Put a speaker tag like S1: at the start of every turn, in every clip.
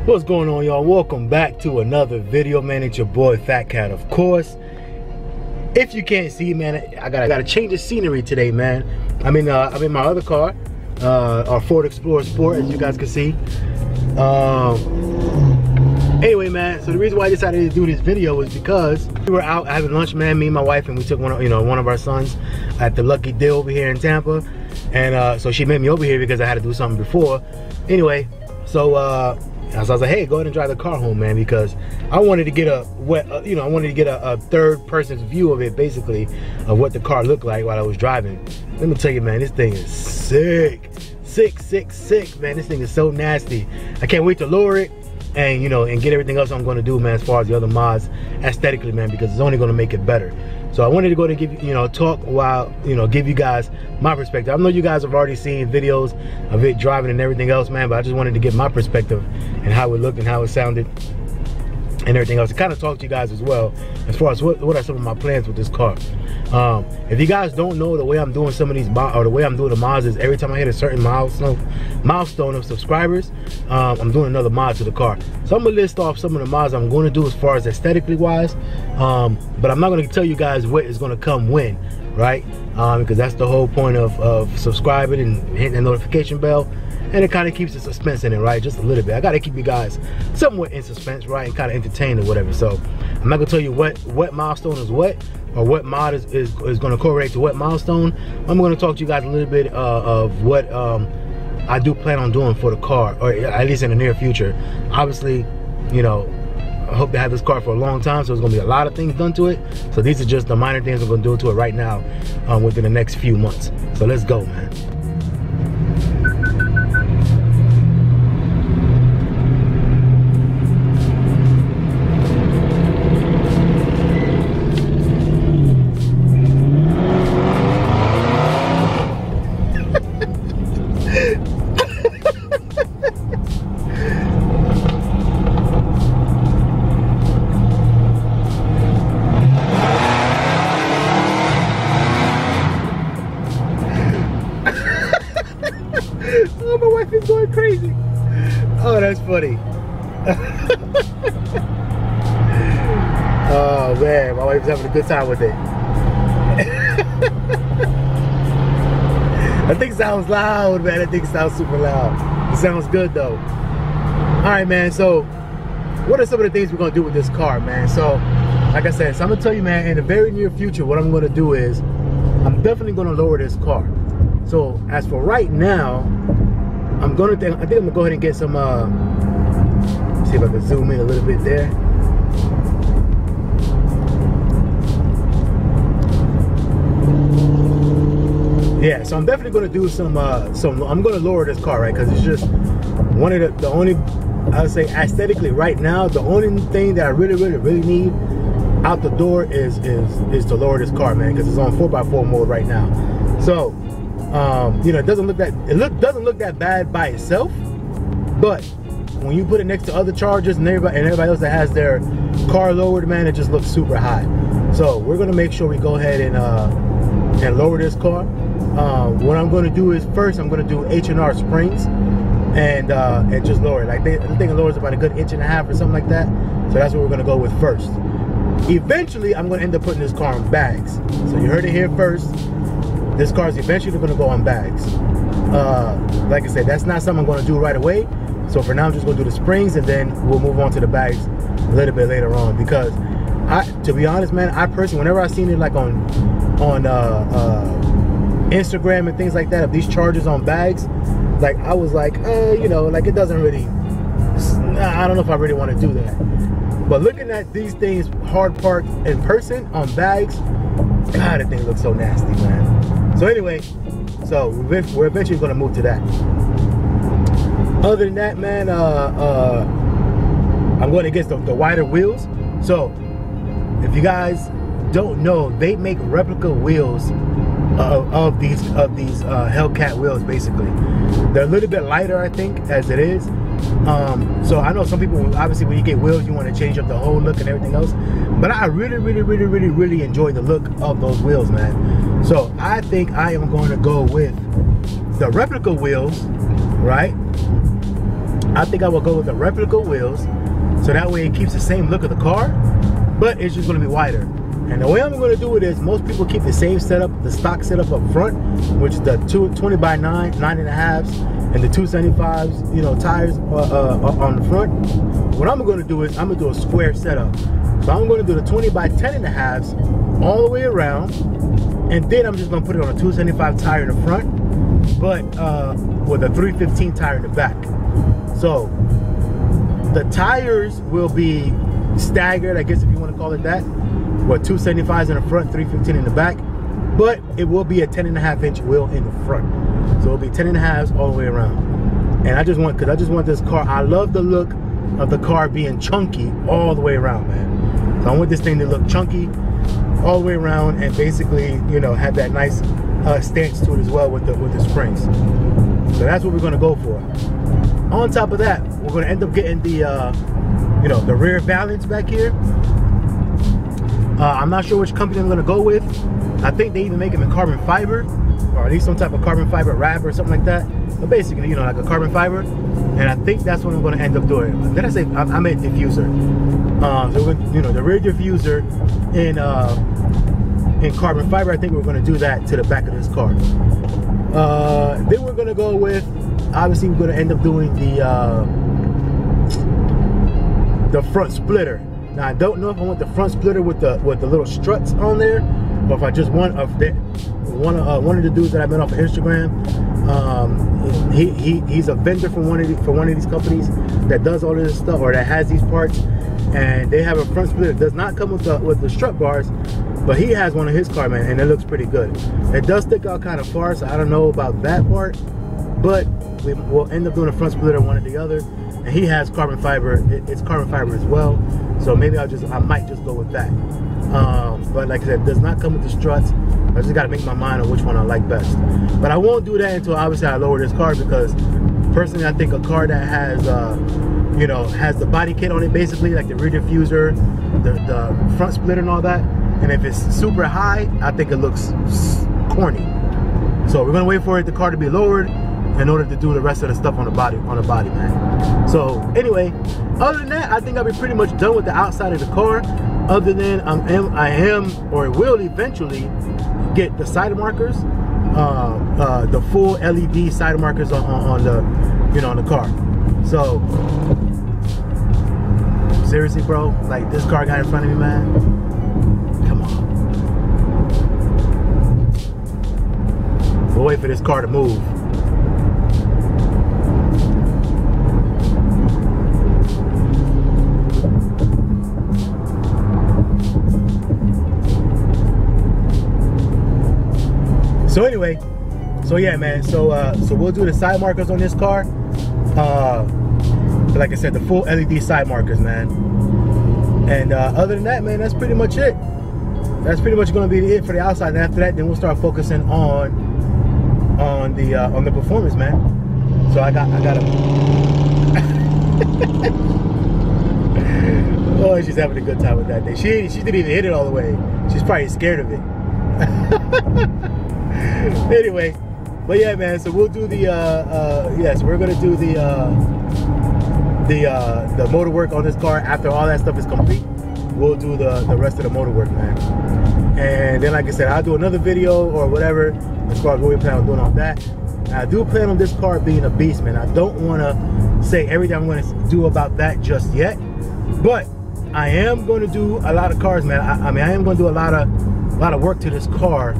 S1: What's going on, y'all? Welcome back to another video, man. It's your boy Fatkat, of course. If you can't see, man, I gotta change the scenery today, man. I'm in my other car, our Ford Explorer Sport, as you guys can see. Anyway, man, so the reason why I decided to do this video was because we were out having lunch, man, me and my wife, and we took one of our sons at the Lucky Dill over here in Tampa. And so she made me over here because I had to do something before. Anyway, so I was like, hey, go ahead and drive the car home, man, because I wanted to get a third person's view of it, basically, of what the car looked like while I was driving. Let me tell you, man, this thing is sick, man. This thing is so nasty. I can't wait to lower it and and get everything else I'm going to do, man, as far as the other mods aesthetically, man, because it's only going to make it better. So I wanted to go to give talk while give you guys my perspective. I know you guys have already seen videos of it driving and everything else, man, but I just wanted to get my perspective and how it looked and how it sounded and everything else. To kind of talk to you guys as well as far as what are some of my plans with this car. If you guys don't know, the way I'm doing some of these mods, or the way I'm doing the mods, is every time I hit a certain milestone of subscribers, I'm doing another mod to the car. So I'm gonna list off some of the mods I'm going to do as far as aesthetically wise, but I'm not going to tell you guys what is going to come when, right? Because that's the whole point of subscribing and hitting the notification bell. And it kind of keeps the suspense in it, right? Just a little bit. I got to keep you guys somewhat in suspense, right? And kind of entertained or whatever. So I'm not going to tell you what milestone is what, or what mod is going to correlate to what milestone. I'm going to talk to you guys a little bit of what I do plan on doing for the car, or at least in the near future. Obviously, I hope to have this car for a long time, so there's going to be a lot of things done to it. So these are just the minor things I'm going to do to it right now within the next few months. So let's go, man. Oh, my wife is going crazy. Oh, that's funny. Oh man, my wife's having a good time with it. That thing sounds loud, man. That thing sounds super loud. It sounds good though. Alright, man, so what are some of the things we're gonna do with this car, man? So like I said, so I'm gonna tell you, man, in the very near future, what I'm gonna do is I'm definitely gonna lower this car. So as for right now, I think I'm gonna go ahead and get some see if I can zoom in a little bit there. Yeah, so I'm definitely gonna do some I'm gonna lower this car, right? Because it's just one of the only, I would say aesthetically right now, the only thing that I really need out the door is to lower this car, man, because it's on 4x4 mode right now. So it doesn't look that bad by itself, but when you put it next to other Chargers and everybody else that has their car lowered, man, it just looks super high. So we're gonna make sure we go ahead and lower this car. What I'm gonna do is first I'm gonna do H&R springs and just lower it. Like I think it lowers about a good 1.5 inches or something like that. So that's what we're gonna go with first. Eventually, I'm gonna end up putting this car on bags. So you heard it here first. This car is eventually going to go on bags. Like I said, that's not something I'm going to do right away. So for now, I'm just going to do the springs, and then we'll move on to the bags a little bit later on. Because to be honest, man, I personally, whenever I seen it like on Instagram and things like that, of these Chargers on bags, like I was like, like it doesn't really. I don't know if I really want to do that. But looking at these things hard parked in person on bags, God, that thing looks so nasty, man. So anyway, so we're eventually going to move to that. Other than that, man, I'm going to get the wider wheels. So if you guys don't know, they make replica wheels of these Hellcat wheels. Basically, they're a little bit lighter, I think, as it is. So I know some people, obviously when you get wheels, you want to change up the whole look and everything else, but I really enjoy the look of those wheels, man. So I think I am going to go with the replica wheels, right? I think I will go with the replica wheels, so that way it keeps the same look of the car, but it's just going to be wider. And the way I'm going to do it is, most people keep the same setup, the stock setup up front, which is the 20 by 9, 9.5s, and the 275s, you know, tires on the front. What I'm going to do is, I'm going to do a square setup. So I'm going to do the 20 by 10.5s all the way around, and then I'm just going to put it on a 275 tire in the front, but with a 315 tire in the back. So the tires will be staggered, I guess if you want to call it that, with 275s in the front, 315 in the back, but it will be a 10.5 inch wheel in the front. So it'll be 10.5s all the way around. And I just want this car, I love the look of the car being chunky all the way around, man. So I want this thing to look chunky all the way around, and basically, you know, have that nice stance to it as well with the springs. So that's what we're gonna go for. On top of that, we're gonna end up getting the you know, the rear valance back here. I'm not sure which company I'm gonna go with. I think they even make them in carbon fiber, or at least some type of carbon fiber wrap or something like that. But basically, you know, like a carbon fiber. And I think that's what I'm gonna end up doing. Did I say, I meant diffuser. So you know, the rear diffuser in carbon fiber, I think we're gonna do that to the back of this car. Then we're gonna go with, obviously we're gonna end up doing the front splitter. Now I don't know if I want the front splitter with the little struts on there, or if I just want one of the dudes that I met off of Instagram. He's a vendor for one of these companies that does all of this stuff, or that has these parts, and they have a front splitter. It does not come with the strut bars, but he has one of his car, man, and it looks pretty good. It does stick out kind of far, so I don't know about that part, but we'll end up doing a front splitter, one or the other. And he has carbon fiber. It's carbon fiber as well, so maybe I might just go with that. But like I said, it does not come with the struts. I just got to make my mind on which one I like best. But I won't do that until obviously I lower this car, because personally I think a car that has you know, has the body kit on it, basically like the rear diffuser, the front splitter and all that, and if it's super high, I think it looks corny. So we're gonna wait for the car to be lowered in order to do the rest of the stuff on the body, man. So anyway, other than that, I think I'll be pretty much done with the outside of the car. Other than I am or will eventually get the side markers, the full LED side markers on the, you know, on the car. So seriously, bro, like this car guy in front of me, man, come on. We'll wait for this car to move. So anyway, so yeah, man, so we'll do the side markers on this car. Like I said, the full LED side markers, man. And other than that, man, that's pretty much it. That's pretty much going to be it for the outside. And after that, then we'll start focusing on the performance, man. So I got a oh, she's having a good time with that day. She didn't even hit it all the way. She's probably scared of it. Anyway, but yeah, man, so we'll do the yes, we're gonna do the motor work on this car. After all that stuff is complete, we'll do the rest of the motor work, man. And then, like I said, I'll do another video or whatever as far as what we plan on doing on that. And I do plan on this car being a beast, man. I don't want to say everything I'm going to do about that just yet, but I am going to do a lot of cars, man. I mean, I am going to do a lot of work to this car.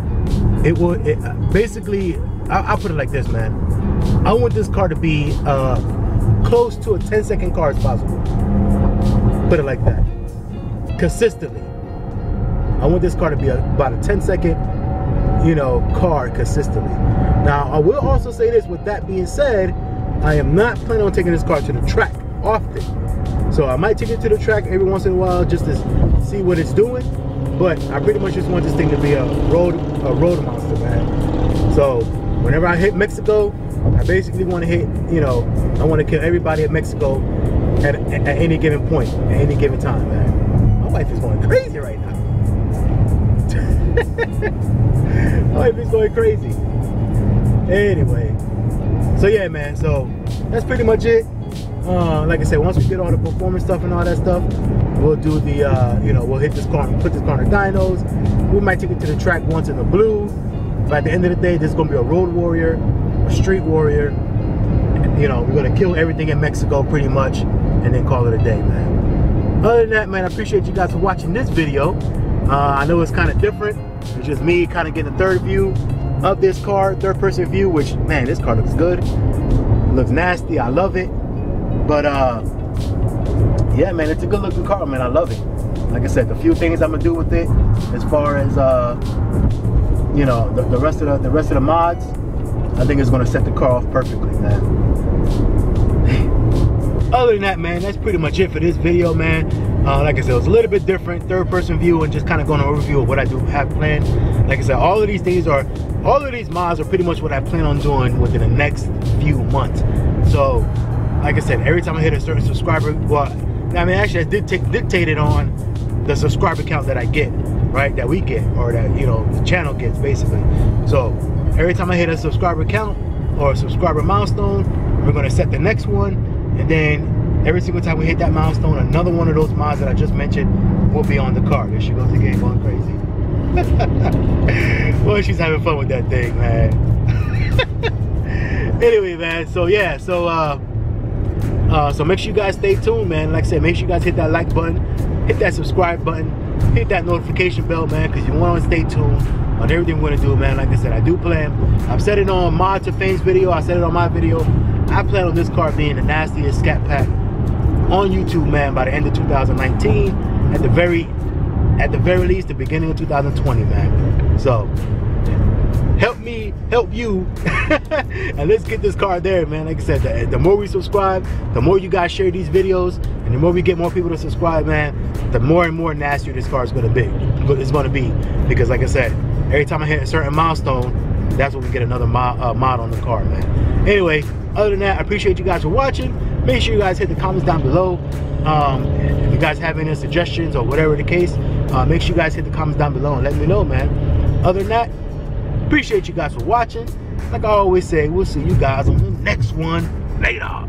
S1: Basically, I'll put it like this, man. I want this car to be close to a 10-second car as possible. Put it like that. Consistently. I want this car to be about a 10-second, you know, car consistently. Now, I will also say this, with that being said, I am not planning on taking this car to the track often. So I might take it to the track every once in a while just to see what it's doing. But I pretty much just want this thing to be a road monster, man. So whenever I hit Mexico, I basically want to hit, you know, I want to kill everybody at Mexico at any given point, at any given time, man. My wife is going crazy right now. My wife is going crazy. Anyway, so yeah, man, so that's pretty much it. like I said, once we get all the performance stuff and all that stuff, we'll do the, you know, we'll hit this car, put this car on the dynos. We might take it to the track once in the blue. But at the end of the day, this is gonna be a road warrior, a street warrior. You know, we're gonna kill everything in Mexico pretty much, and then call it a day, man. Other than that, man, I appreciate you guys for watching this video. I know it's kind of different. It's just me kind of getting a third view of this car, third person view, which, man, this car looks good. It looks nasty, I love it. But yeah, man, it's a good looking car, man, I love it. Like I said, the few things I'm gonna do with it, as far as you know, the rest of the mods, I think it's gonna set the car off perfectly, man. Other than that, man, that's pretty much it for this video, man. Like I said, it was a little bit different, third person view, and just kind of going over overview of what I do have planned. Like I said, all of these mods are pretty much what I plan on doing within the next few months. So, like I said, every time I hit a certain subscriber, well, I mean, actually, I dictated on the subscriber count that I get, right? That we get, or that, you know, the channel gets, basically. So, every time I hit a subscriber count or a subscriber milestone, we're gonna set the next one, and then every single time we hit that milestone, another one of those mods that I just mentioned will be on the car. There she goes again, going crazy. Well, she's having fun with that thing, man. Anyway, man, so yeah, so make sure you guys stay tuned, man. Like I said, make sure you guys hit that like button, hit that subscribe button, hit that notification bell, man, because you want to stay tuned on everything we're gonna do, man. Like I said, I do plan. I've said it on Mod to Fame's video. I said it on my video. I plan on this car being the nastiest Scat Pack on YouTube, man, by the end of 2019. At the very least, the beginning of 2020, man. So help me, help you, and let's get this car there, man. Like I said, the more we subscribe, the more you guys share these videos, and the more we get more people to subscribe, man, the more and more nastier this car is gonna be. It's gonna be, because like I said, every time I hit a certain milestone, that's when we get another mod on the car, man. Anyway, other than that, I appreciate you guys for watching. Make sure you guys hit the comments down below. If you guys have any suggestions or whatever the case, make sure you guys hit the comments down below and let me know, man. Other than that, appreciate you guys for watching. Like I always say, we'll see you guys on the next one later.